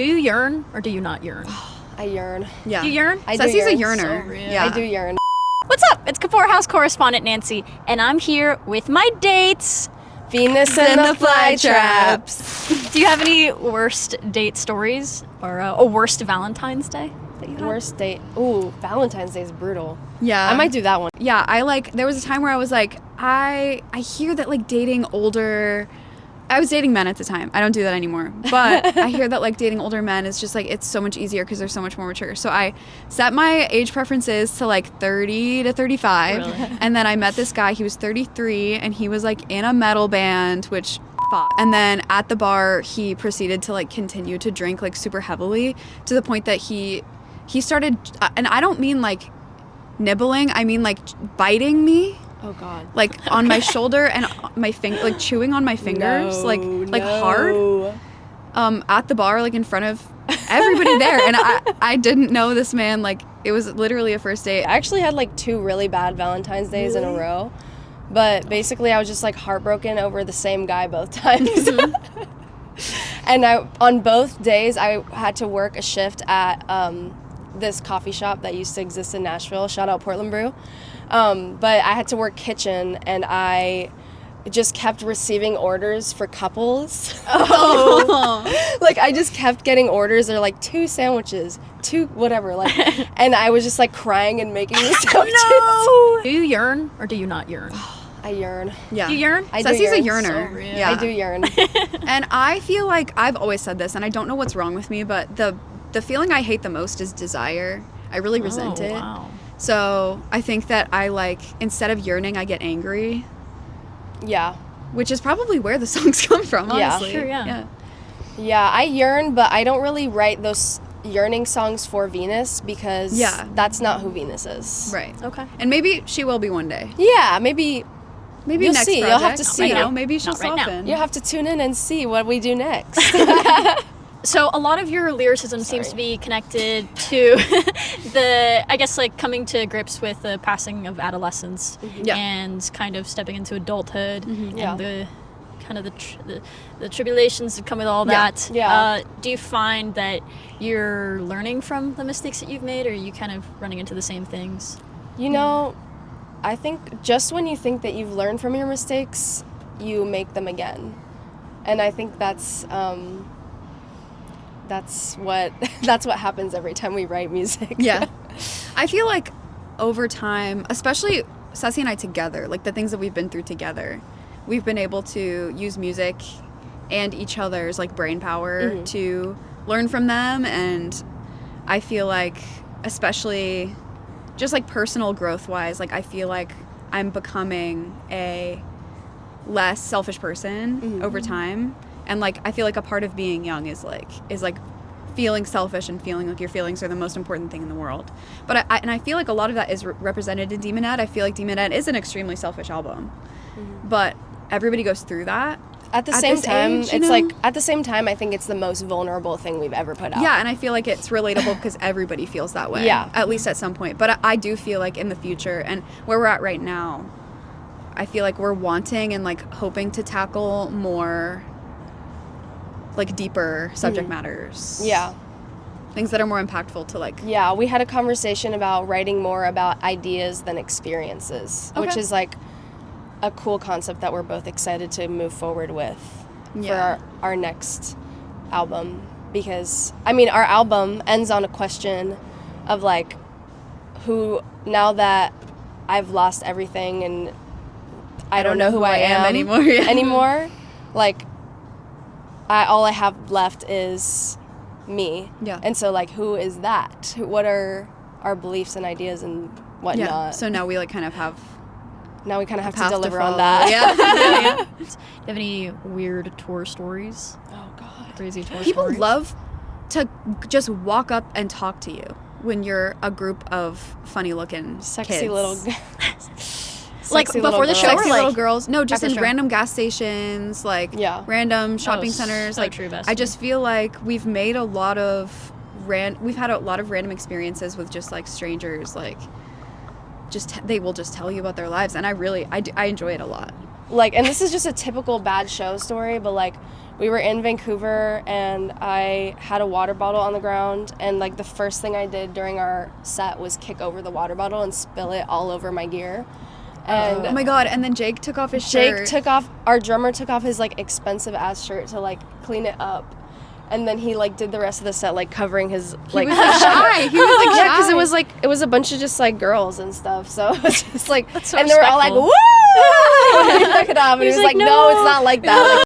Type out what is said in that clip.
Do you yearn or do you not yearn? I yearn. Yeah. You yearn? Ceci's a yearner. So yeah. I do yearn. What's up? It's Kapoor House correspondent Nancy, and I'm here with my dates. Venus and the Flytraps. Do you have any worst date stories or a worst Valentine's Day that you had? Worst date. Ooh, Valentine's Day is brutal. Yeah. I might do that one. Yeah, there was a time where I was like, I hear that like dating older, I was dating men at the time. I don't do that anymore. But I hear that like dating older men is just like, it's so much easier because they're so much more mature. So I set my age preferences to like 30 to 35. Really? And then I met this guy, he was 33 and he was like in a metal band, which fuck. And then at the bar, he proceeded to like continue to drink like super heavily to the point that he started, and I don't mean like nibbling, I mean like biting me. Oh God. Like on my shoulder and my finger, like chewing on my fingers, like hard. At the bar, like in front of everybody there, and I didn't know this man. Like it was literally a first date. I actually had like 2 really bad Valentine's Days in a row, but basically I was just like heartbroken over the same guy both times. And on both days I had to work a shift at this coffee shop that used to exist in Nashville. Shout out Portland Brew. But I had to work kitchen, and I just kept receiving orders for couples. Oh. Like I just kept getting orders. They're like 2 sandwiches, 2 whatever. Like, and I was just like crying and making these sandwiches. No. Do you yearn or do you not yearn? I yearn. Yeah. You yearn? I do Ceci's a yearn. yearner. So real. Yeah. I do yearn. And I feel like I've always said this, and I don't know what's wrong with me, but the feeling I hate the most is desire. I really resent it. Wow. So I think that I like, instead of yearning, I get angry, Yeah. which is probably where the songs come from, Yeah. honestly. Sure, yeah. Yeah, I yearn, but I don't really write those yearning songs for Venus because that's not who Venus is. Right. Okay. And maybe she will be one day. Yeah, maybe Maybe You'll next see. project. You'll have to see. You know, Not maybe she'll right now. soften. you'll have to tune in and see what we do next. So a lot of your lyricism seems to be connected to the, I guess, like coming to grips with the passing of adolescence Yeah. and kind of stepping into adulthood Yeah. and the kind of the tribulations that come with all Yeah. that. Yeah. Do you find that you're learning from the mistakes that you've made, or are you kind of running into the same things? You know, I think just when you think that you've learned from your mistakes, you make them again. And I think that's what happens every time we write music. Yeah. I feel like over time, especially Ceci and I together, like the things that we've been through together, we've been able to use music and each other's like brain power to learn from them. And I feel like, especially just like personal growth wise, like I feel like I'm becoming a less selfish person over time. And like I feel like a part of being young is like feeling selfish and feeling like your feelings are the most important thing in the world. But I feel like a lot of that is represented in Demonette. I feel like Demonette is an extremely selfish album, but everybody goes through that. At the same time, age, you it's know? like, at the same time, I think it's the most vulnerable thing we've ever put out. Yeah, and I feel like it's relatable because everybody feels that way. Yeah. At least at some point. But I do feel like in the future and where we're at right now, I feel like we're wanting and like hoping to tackle more like deeper subject matters. Yeah. Things that are more impactful to like. Yeah, we had a conversation about writing more about ideas than experiences, which Okay. is like a cool concept that we're both excited to move forward with Yeah. for our next album. Because, I mean, our album ends on a question of like, who, now that I've lost everything and I don't know who I am anymore. Yeah. anymore, like, all I have left is me. Yeah. And so, like, who is that? What are our beliefs and ideas and whatnot? Yeah. So now we like kind of have Now we kind of have to path deliver follow. on that. Yeah. Do you have any weird tour stories? Oh, God. Crazy tour People stories? love to just walk up and talk to you when you're a group of funny looking Sexy kids. little Like, sexy before the little show girls. or, Sexy like, little girls. No, just after in show? random gas stations, like Yeah. random shopping centers. so Like true, bestie. I just feel like we've made a lot of we've had a lot of random experiences with just like strangers. Like, they will just tell you about their lives, and I enjoy it a lot. like, and this is just a typical bad show story, but like, we were in Vancouver and I had a water bottle on the ground, and like the first thing I did during our set was kick over the water bottle and spill it all over my gear. And Oh my god, and then Jake took off his shirt. Our drummer took off his like expensive ass shirt to like clean it up. And then he like did the rest of the set like covering his like He was like shy. He was like yeah, shy. because it was a bunch of just like girls and stuff. So it was just like, That's so and they were all like, respectful. woo! He took it off, and he He's was like, like, no, it's "No." not like that. Like,